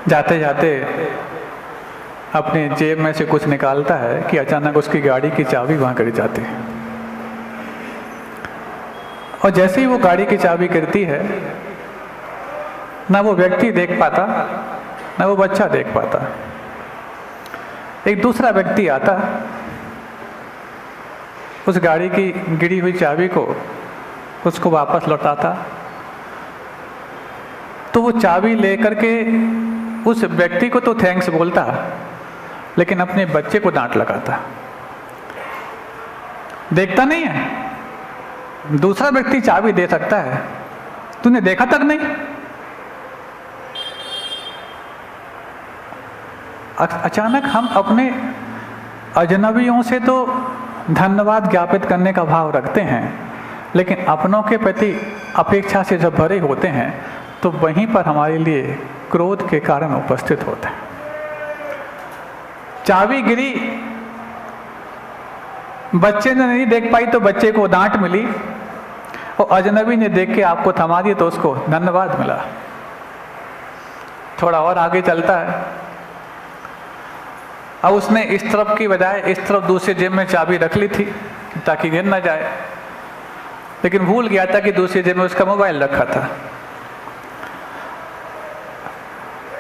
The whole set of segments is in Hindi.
जाते जाते अपने जेब में से कुछ निकालता है कि अचानक उसकी गाड़ी की चाबी वहाँ गिर जाती है। और जैसे ही वो गाड़ी की चाबी गिरती है, ना वो व्यक्ति देख पाता, ना वो बच्चा देख पाता। एक दूसरा व्यक्ति आता, उस गाड़ी की गिरी हुई चाबी को उसको वापस लौटाता, तो वो चाबी लेकर के उस व्यक्ति को तो थैंक्स बोलता, लेकिन अपने बच्चे को डांट लगाता। देखता नहीं है, दूसरा व्यक्ति चाबी दे सकता है, तूने देखा तक नहीं। अचानक हम अपने अजनबियों से तो धन्यवाद ज्ञापित करने का भाव रखते हैं, लेकिन अपनों के प्रति अपेक्षा से जब भरे होते हैं तो वहीं पर हमारे लिए क्रोध के कारण उपस्थित होते हैं। चाबी गिरी, बच्चे ने नहीं देख पाई तो बच्चे को डांट मिली, और अजनबी ने देख के आपको थमा दी तो उसको धन्यवाद मिला। थोड़ा और आगे चलता है, अब उसने इस तरफ की बजाय इस तरफ दूसरे जेब में चाबी रख ली थी ताकि गिर ना जाए, लेकिन भूल गया था कि दूसरी जेब में उसका मोबाइल रखा था।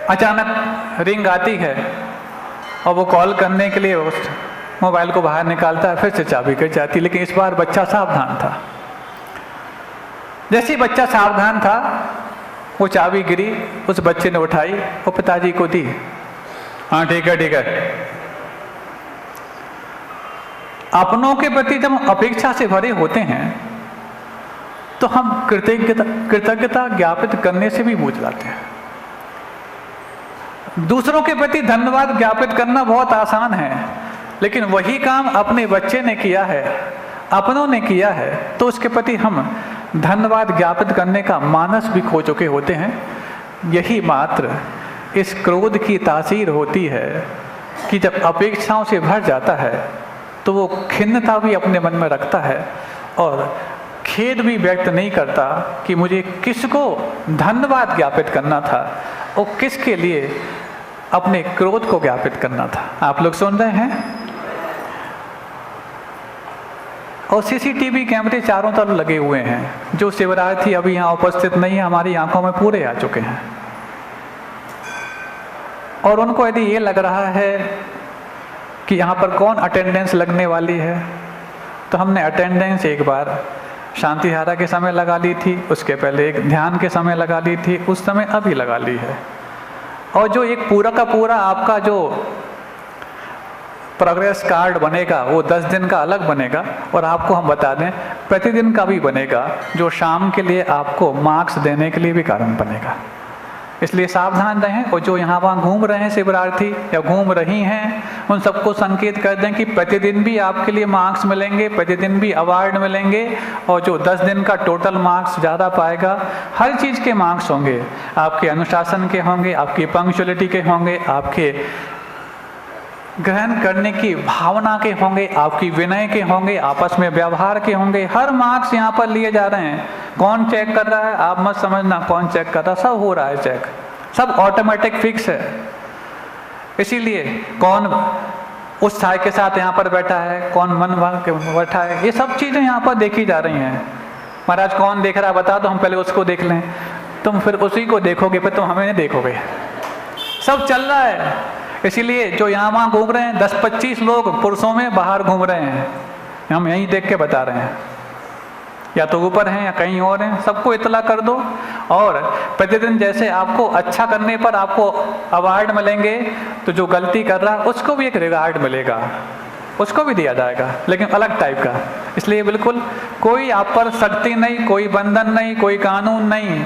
अचानक रिंग आती है और वो कॉल करने के लिए उस मोबाइल को बाहर निकालता है, फिर से चाबी गिर जाती, लेकिन इस बार बच्चा सावधान था। जैसे ही बच्चा सावधान था, वो चाबी गिरी, उस बच्चे ने उठाई और पिताजी को दी। हाँ ठीक है ठीक है। अपनों के प्रति जब हम अपेक्षा से भरे होते हैं तो हम कृतज्ञता ज्ञापित करने से भी भूल जाते हैं। दूसरों के प्रति धन्यवाद ज्ञापित करना बहुत आसान है, लेकिन वही काम अपने बच्चे ने किया है, अपनों ने किया है, तो उसके प्रति हम धन्यवाद ज्ञापित करने का मानस भी खो चुके होते हैं। यही मात्र इस क्रोध की तासीर होती है कि जब अपेक्षाओं से भर जाता है तो वो खिन्नता भी अपने मन में रखता है और खेद भी व्यक्त नहीं करता कि मुझे किसको धन्यवाद ज्ञापित करना था और किसके लिए अपने क्रोध को ज्ञापित करना था। आप लोग सुन रहे हैं? और सीसीटीवी कैमरे चारों तरफ लगे हुए हैं। जो शिवरार्थी अभी यहाँ उपस्थित नहीं है, हमारी आंखों में पूरे आ चुके हैं। और उनको यदि ये लग रहा है कि यहाँ पर कौन अटेंडेंस लगने वाली है, तो हमने अटेंडेंस एक बार शांतिहारा के समय लगा ली थी, उसके पहले एक ध्यान के समय लगा ली थी, उस समय अभी लगा ली है। और जो एक पूरा का पूरा आपका जो प्रोग्रेस कार्ड बनेगा वो 10 दिन का अलग बनेगा, और आपको हम बता दें प्रतिदिन का भी बनेगा, जो शाम के लिए आपको मार्क्स देने के लिए भी कारण बनेगा। इसलिए सावधान रहें। और जो यहाँ वहाँ घूम रहे हैं शिवरार्थी या घूम रही हैं, उन सबको संकेत कर दें कि प्रतिदिन भी आपके लिए मार्क्स मिलेंगे, प्रतिदिन भी अवार्ड मिलेंगे, और जो 10 दिन का टोटल मार्क्स ज़्यादा पाएगा, हर चीज़ के मार्क्स होंगे, आपके अनुशासन के होंगे, आपकी पंक्चुअलिटी के होंगे, आपके ग्रहण करने की भावना के होंगे, आपकी विनय के होंगे, आपस में व्यवहार के होंगे। हर मार्क्स यहाँ पर लिए जा रहे हैं। कौन चेक कर रहा है आप मत समझना, कौन चेक कर रहा, सब हो रहा है चेक, सब ऑटोमेटिक फिक्स है। इसीलिए कौन उस चाय के साथ यहाँ पर बैठा है, कौन मन भाग के बैठा है, ये सब चीज़ें यहाँ पर देखी जा रही हैं। महाराज कौन देख रहा है बता दो, हम पहले उसको देख लें, तुम फिर उसी को देखोगे, फिर तुम हमें नहीं देखोगे। सब चल रहा है। इसीलिए जो यहाँ वहाँ घूम रहे हैं, 10-25 लोग पुरुषों में बाहर घूम रहे हैं, हम यहीं देख के बता रहे हैं, या तो ऊपर हैं या कहीं और हैं, सबको इतला कर दो। और प्रतिदिन जैसे आपको अच्छा करने पर आपको अवार्ड मिलेंगे, तो जो गलती कर रहा है उसको भी एक रिवार्ड मिलेगा, उसको भी दिया जाएगा, लेकिन अलग टाइप का। इसलिए बिल्कुल कोई आप पर सख्ती नहीं, कोई बंधन नहीं, कोई कानून नहीं।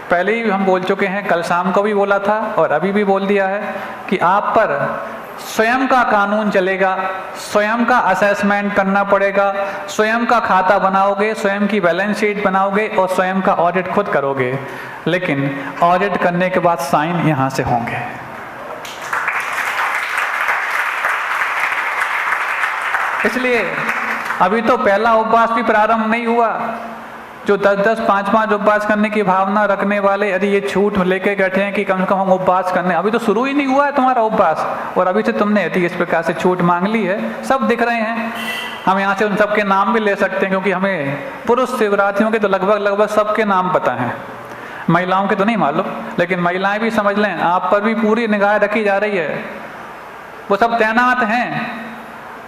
पहले ही हम बोल चुके हैं, कल शाम को भी बोला था और अभी भी बोल दिया है कि आप पर स्वयं का कानून चलेगा, स्वयं का असेसमेंट करना पड़ेगा, स्वयं का खाता बनाओगे, स्वयं की बैलेंस शीट बनाओगे और स्वयं का ऑडिट खुद करोगे, लेकिन ऑडिट करने के बाद साइन यहाँ से होंगे। इसलिए अभी तो पहला उपवास भी प्रारंभ नहीं हुआ, जो 10-10, 5-5 उपवास करने की भावना रखने वाले, यदि ये छूट लेके बैठे हैं कि कम से कम हम उपवास करने, अभी तो शुरू ही नहीं हुआ है तुम्हारा उपवास और अभी से तुमने यदि इस प्रकार से छूट मांग ली है। सब दिख रहे हैं, हम यहाँ से उन सबके नाम भी ले सकते हैं क्योंकि हमें पुरुष शिवरात्रियों के तो लगभग सबके नाम पता हैं, महिलाओं के तो नहीं मालूम, लेकिन महिलाएं भी समझ लें, आप पर भी पूरी निगाह रखी जा रही है। वो सब तैनात हैं,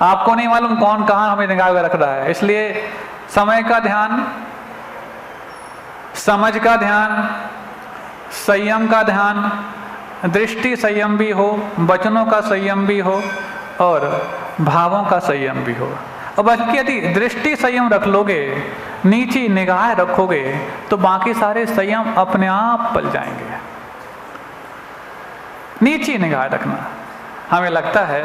आपको नहीं मालूम कौन कहाँ हमें निगाह रख रहा है। इसलिए समय का ध्यान, समझ का ध्यान, संयम का ध्यान, दृष्टि संयम भी हो, वचनों का संयम भी हो और भावों का संयम भी हो। और बल्कि यदि दृष्टि संयम रख लोगे, नीची निगाह रखोगे, तो बाकी सारे संयम अपने आप पल जाएंगे। नीची निगाह रखना, हमें लगता है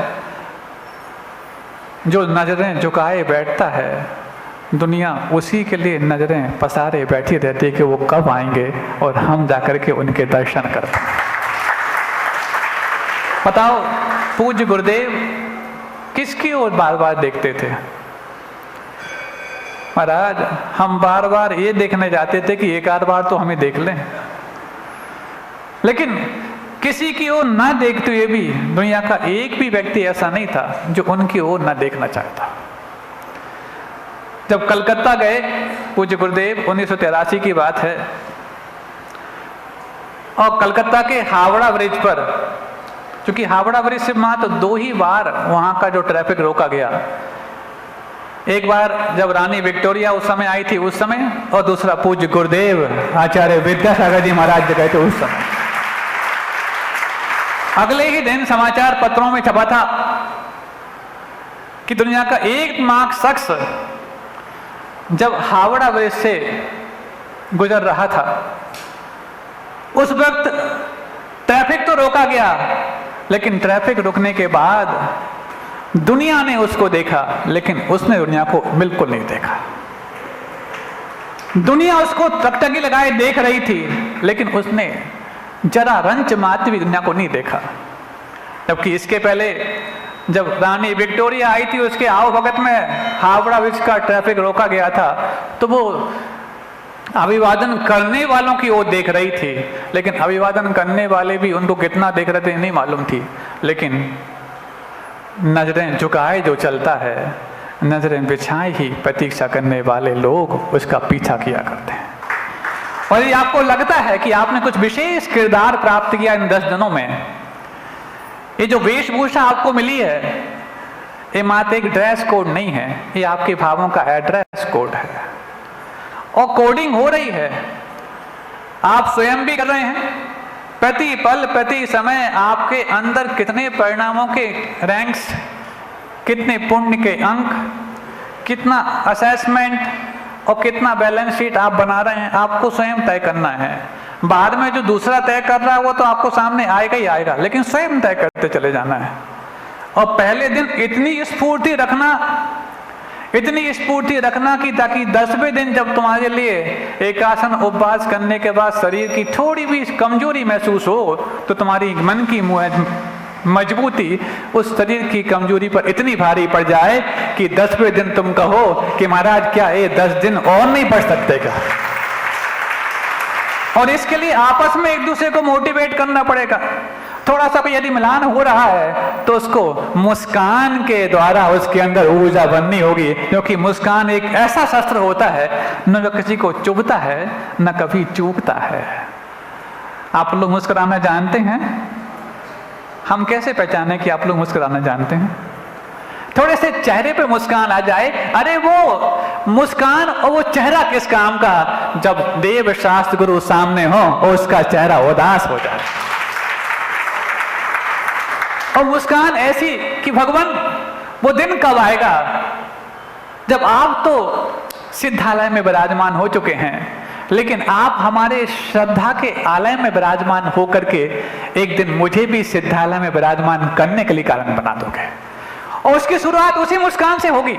जो नजरें झुकाए बैठता है, दुनिया उसी के लिए नजरें पसारे बैठी रहती है कि वो कब आएंगे और हम जाकर के उनके दर्शन कर पाएं। बताओ, पूज्य गुरुदेव किसकी ओर बार बार देखते थे? महाराज, हम बार बार ये देखने जाते थे कि एक आध बार तो हमें देख लें, लेकिन किसी की ओर ना देखते हुए भी दुनिया का एक भी व्यक्ति ऐसा नहीं था जो उनकी ओर ना देखना चाहता। जब कलकत्ता गए पूज्य गुरुदेव, 1983 की बात है, और कलकत्ता के हावड़ा ब्रिज पर, क्योंकि हावड़ा ब्रिज से मात्र 2 ही बार वहां का जो ट्रैफिक रोका गया, एक बार जब रानी विक्टोरिया उस समय आई थी उस समय, और दूसरा पूज्य गुरुदेव आचार्य विद्यासागर जी महाराज जब गए थे उस समय। अगले ही दिन समाचार पत्रों में छपा था कि दुनिया का एकमात्र शख्स जब हावड़ा ब्रिज से गुजर रहा था, उस वक्त ट्रैफिक तो रोका गया, लेकिन ट्रैफिक रुकने के बाद दुनिया ने उसको देखा, लेकिन उसने दुनिया को बिल्कुल नहीं देखा। दुनिया उसको टकटकी लगाए देख रही थी, लेकिन उसने जरा रंच मात्र भी दुनिया को नहीं देखा। जबकि इसके पहले जब रानी विक्टोरिया आई थी, उसके आओ भगत में हावड़ा ब्रिज का ट्रैफिक रोका गया था, तो वो अभिवादन करने वालों की ओर देख रही थी, लेकिन अभिवादन करने वाले भी उनको कितना देख रहे थे नहीं मालूम थी। लेकिन नजरें झुकाए जो चलता है, नजरें बिछाए ही प्रतीक्षा करने वाले लोग उसका पीछा किया करते हैं। और ये आपको लगता है कि आपने कुछ विशेष किरदार प्राप्त किया इन 10 दिनों में, ये जो वेशभूषा आपको मिली है, ये मात्र एक ड्रेस कोड नहीं है, ये आपके भावों का एड्रेस कोड है। और कोडिंग हो रही है, आप स्वयं भी कर रहे हैं। प्रति पल प्रति समय आपके अंदर कितने परिणामों के रैंक्स, कितने पुण्य के अंक, कितना असेसमेंट और कितना बैलेंस शीट आप बना रहे हैं, आपको स्वयं तय करना है। बाद में जो दूसरा तय कर रहा है वो तो आपको सामने आएगा ही आएगा, लेकिन स्वयं तय करते चले जाना है। और पहले दिन इतनी स्फूर्ति रखना कि ताकि 10वें दिन जब तुम्हारे लिए एक आसन उपवास करने के बाद शरीर की थोड़ी भी कमजोरी महसूस हो, तो तुम्हारी मन की मजबूती उस शरीर की कमजोरी पर इतनी भारी पड़ जाए कि 10वें दिन तुम कहो कि महाराज क्या ये 10 दिन और नहीं बढ़ सकते क्या? और इसके लिए आपस में एक दूसरे को मोटिवेट करना पड़ेगा। थोड़ा सा भी यदि मिलान हो रहा है तो उसको मुस्कान के द्वारा उसके अंदर ऊर्जा बननी होगी, क्योंकि मुस्कान एक ऐसा शस्त्र होता है न किसी को चुभता है न कभी चूकता है। आप लोग मुस्कुराना जानते हैं? हम कैसे पहचाने कि आप लोग मुस्कुराना जानते हैं? थोड़े से चेहरे पे मुस्कान आ जाए, अरे वो मुस्कान और वो चेहरा किस काम का, जब देव शास्त्र गुरु सामने हो और उसका चेहरा उदास हो जाए। और मुस्कान ऐसी कि भगवान वो दिन कब आएगा जब आप तो सिद्धालय में विराजमान हो चुके हैं, लेकिन आप हमारे श्रद्धा के आलय में विराजमान होकर के एक दिन मुझे भी सिद्धालय में विराजमान करने के लिए कारण बना दोगे। और उसकी शुरुआत उसी मुस्कान से होगी,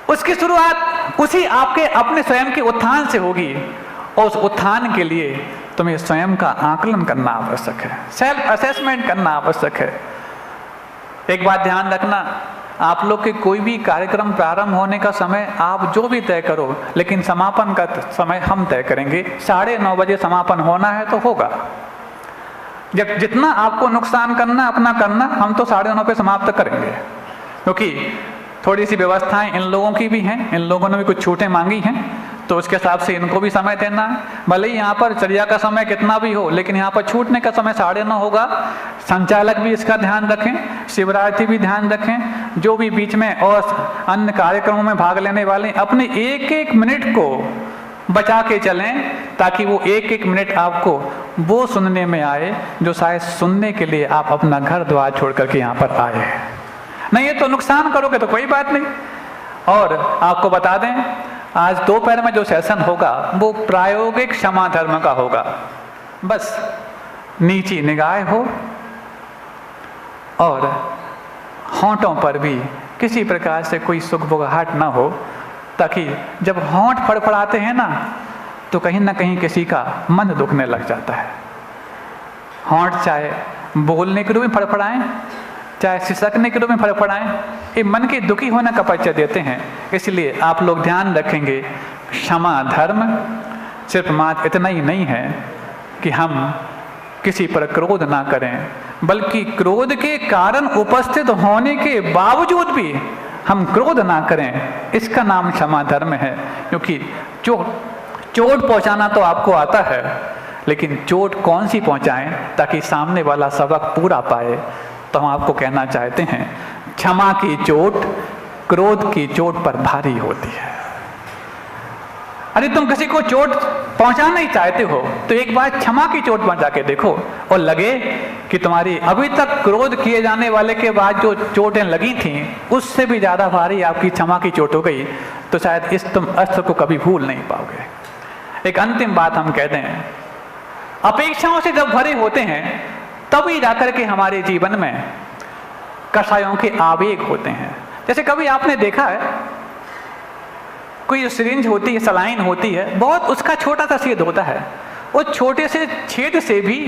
उसकी शुरुआत उसी आपके अपने स्वयं के उत्थान से होगी। और उस उत्थान के लिए तुम्हें स्वयं का आकलन करना आवश्यक है, सेल्फ असेसमेंट करना आवश्यक है। एक बात ध्यान रखना, आप लोग के कोई भी कार्यक्रम प्रारंभ होने का समय आप जो भी तय करो, लेकिन समापन का समय हम तय करेंगे। 9:30 बजे समापन होना है तो होगा। जब जितना आपको नुकसान करना अपना करना, हम तो 9:30 पे समाप्त करेंगे, क्योंकि थोड़ी सी व्यवस्थाएं इन लोगों की भी हैं, इन लोगों ने भी कुछ छूटें मांगी हैं, तो उसके हिसाब से इनको भी समय देना है। भले ही यहाँ पर चर्या का समय कितना भी हो, लेकिन यहाँ पर छूटने का समय 9:30 होगा। संचालक भी इसका ध्यान रखें, शिवरात्रि भी ध्यान रखें, जो भी बीच में और अन्य कार्यक्रमों में भाग लेने वाले अपने एक एक मिनट को बचा के चलें, ताकि वो एक एक मिनट आपको वो सुनने में आए जो शायद सुनने के लिए आप अपना घर द्वार छोड़ करके यहाँ पर आए। नहीं, ये तो नुकसान करोगे तो कोई बात नहीं। और आपको बता दें, आज दोपहर में जो सेशन होगा वो प्रायोगिक क्षमा धर्म का होगा। बस नीची निगाह हो और होंठों पर भी किसी प्रकार से कोई सुखबुगाहट ना हो, ताकि जब होंठ फड़फड़ाते हैं ना तो कहीं ना कहीं किसी का मन दुखने लग जाता है। होंठ चाहे बोलने के रूप में फड़फड़ाएं, चाहे सिसकने के रूप में फड़फड़ाएं, ये मन के दुखी होने का परिचय देते हैं। इसलिए आप लोग ध्यान रखेंगे, क्षमा धर्म सिर्फ मात्र इतना ही नहीं है कि हम किसी पर क्रोध ना करें, बल्कि क्रोध के कारण उपस्थित होने के बावजूद भी हम क्रोध ना करें, इसका नाम क्षमा धर्म है। क्योंकि चोट पहुंचाना तो आपको आता है, लेकिन चोट कौन सी पहुंचाएं ताकि सामने वाला सबक पूरा पाए। तो हम आपको कहना चाहते हैं, क्षमा की चोट क्रोध की चोट पर भारी होती है। अरे तुम किसी को चोट पहुंचाना ही चाहते हो तो एक बार क्षमा की चोट पहुंचा के देखो, और लगे कि तुम्हारी अभी तक क्रोध किए जाने वाले के बाद जो चोटें लगी थीं उससे भी ज्यादा भारी आपकी क्षमा की चोट हो गई, तो शायद इस तुम अस्त्र को कभी भूल नहीं पाओगे। एक अंतिम बात हम कहते हैं, अपेक्षाओं से जब भरे होते हैं तभी जाकर के हमारे जीवन में कषायों के आवेग होते हैं। जैसे कभी आपने देखा है, कोई जो सिरिंज होती है, सलाइन होती है, बहुत उसका छोटा सा छेद होता है, उस छोटे से छेद से भी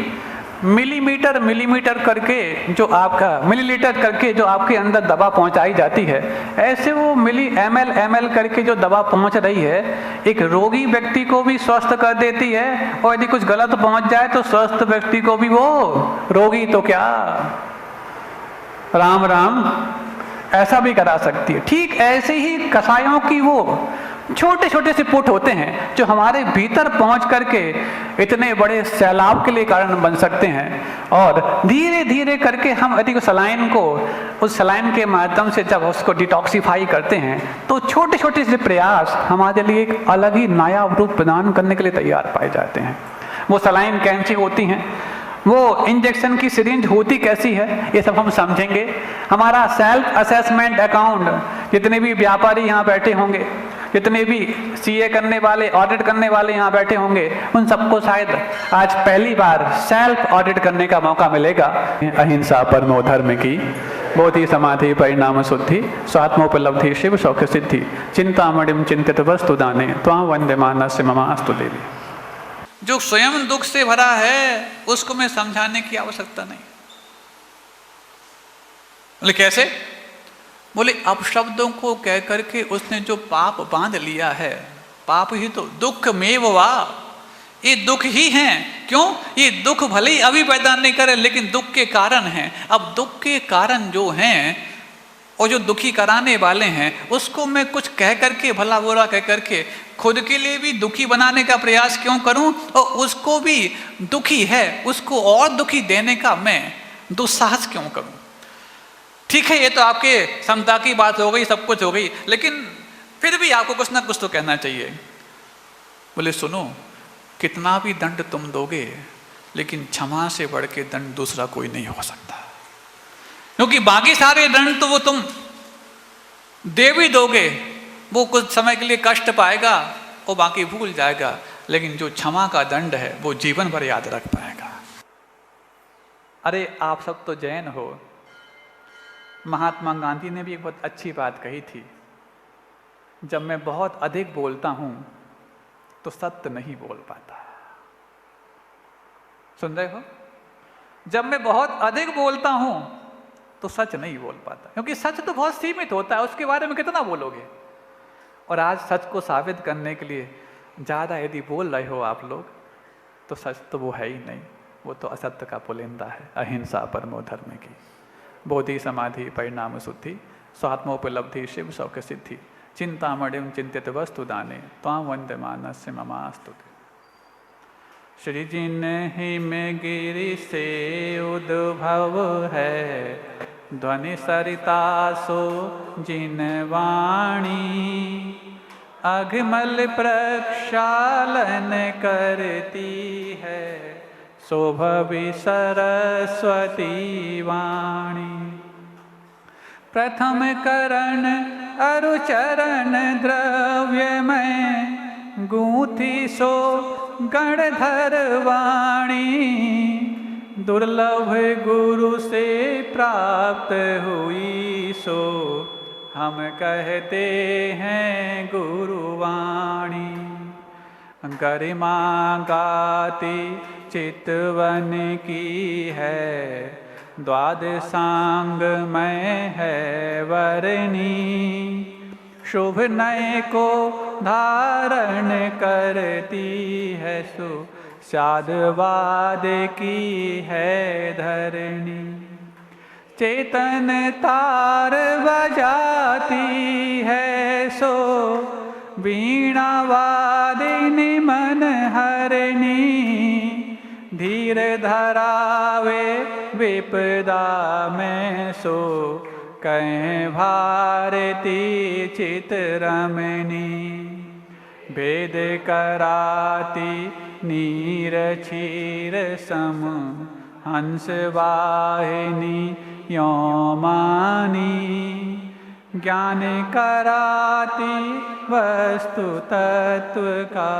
मिलीमीटर करके जो आपका मिलीलीटर करके जो आपके अंदर दवा पहुंचाई जाती है, ऐसे वो ml करके जो दवा पहुंच रही है एक रोगी व्यक्ति को भी स्वस्थ कर देती है, और यदि कुछ गलत पहुंच जाए तो स्वस्थ व्यक्ति को भी, वो रोगी तो क्या राम राम ऐसा भी करा सकती है। ठीक ऐसे ही कषायों की वो छोटे छोटे से पुट होते हैं जो हमारे भीतर पहुंच करके इतने बड़े सैलाब के लिए कारण बन सकते हैं, और धीरे धीरे करके हम यदि सलाइन को उस सलाइन के माध्यम से जब उसको डिटॉक्सिफाई करते हैं तो छोटे छोटे से प्रयास हमारे लिए एक अलग ही नायाब रूप प्रदान करने के लिए तैयार पाए जाते हैं। वो सलाइन कैसी होती हैं, वो इंजेक्शन की सिरिंज होती कैसी है, ये सब हम समझेंगे। हमारा सेल्फ असेसमेंट अकाउंट, जितने भी व्यापारी यहाँ बैठे होंगे, जितने भी सीए करने वाले, ऑडिट करने वाले यहाँ बैठे होंगे, उन सबको शायद आज पहली बार सेल्फ ऑडिट करने का मौका मिलेगा। अहिंसा परमो धर्म की, बोधि समाधि परिणाम शुद्धि, स्वात्मोपलब्धि शिव सौख्य सिद्धि, चिंतामणिम चिंतित वस्तु दाने, त्वां वंदे मानस्य ममास्तु देवी। जो स्वयं दुख से भरा है उसको मैं समझाने की आवश्यकता नहीं। बोले कैसे? बोले अपशब्दों को कह करके उसने जो पाप बांध लिया है, पाप ही तो दुख में वा, ये दुख ही हैं। क्यों? ये दुख भले ही अभी पैदा नहीं करे, लेकिन दुख के कारण हैं। अब दुख के कारण जो हैं और जो दुखी कराने वाले हैं, उसको मैं कुछ कह करके, भला बुरा कह करके खुद के लिए भी दुखी बनाने का प्रयास क्यों करूं, और उसको भी दुखी है उसको और दुखी देने का मैं दुस्साहस क्यों करूं? ठीक है, ये तो आपके समता की बात हो गई, सब कुछ हो गई, लेकिन फिर भी आपको कुछ ना कुछ तो कहना चाहिए। बोले सुनो, कितना भी दंड तुम दोगे, लेकिन क्षमा से बढ़ के दंड दूसरा कोई नहीं हो सकता। क्योंकि बाकी सारे दंड तो वो तुम दे भी दोगे, वो कुछ समय के लिए कष्ट पाएगा और बाकी भूल जाएगा, लेकिन जो क्षमा का दंड है वो जीवन भर याद रख पाएगा। अरे आप सब तो जैन हो, महात्मा गांधी ने भी एक बहुत अच्छी बात कही थी, जब मैं बहुत अधिक बोलता हूं तो सत्य नहीं बोल पाता। सुन रहे हो? जब मैं बहुत अधिक बोलता हूं तो सच नहीं बोल पाता, क्योंकि सच तो बहुत सीमित होता है, उसके बारे में कितना बोलोगे। और आज सच को साबित करने के लिए ज़्यादा यदि बोल रहे हो आप लोग, तो सच तो वो है ही नहीं, वो तो असत्य का पुलिंदा है। अहिंसा परमो धर्म की, बोधि समाधि परिणाम शुद्धि, स्वात्मोपलब्धि शिव शौक सिद्धि, चिंतामणिम चिंतित वस्तु दाने, त्वाम वंदे मानस्य ममास्तुते। श्री जिन्हि में गिरि से उद्भव है, ध्वनि सरिता सो जिन वाणी, अघमल प्रक्षालन करती है, शोभवि सरस्वती वाणी। प्रथम करण अरुचरण द्रव्य में, गूंथी सो गणधर वाणी, दुर्लभ गुरु से प्राप्त हुई सो, हम कहते हैं गुरुवाणी। गरिमा गाती चितवन की है, द्वादशांग में है वरनी, शुभ नय को धारण करती है, सो साधवाद की है धरणी। चेतन तार बजाती है, सो वीणा वादिनी मन हरणी, धीर धरावे विपदा में, सो कहें भारती चितरमणी। भेद कराती नीर क्षीर सम, हंस वाहिनी योमानी, ज्ञान कराती वस्तु तत्व का,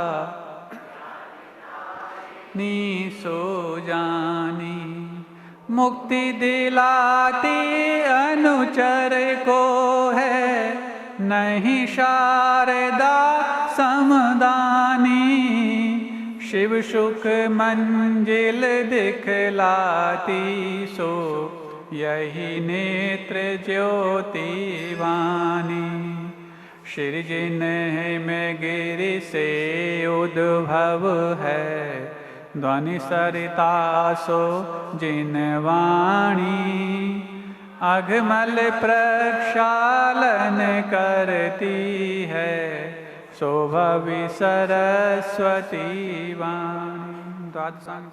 नीसो जानी। मुक्ति दिलाती अनुचर को है, नहीं शारदा समदानी, शिव सुख मंजिल दिखलाती, सो यही नेत्र ज्योति वाणी। श्री जिन्हि में गिरि से उद्भव है, ध्वनि सरिता सो जिन वाणी, अघमल प्रक्षालन करती है, शोभवि सरस्वती वाणी। द्वादशांग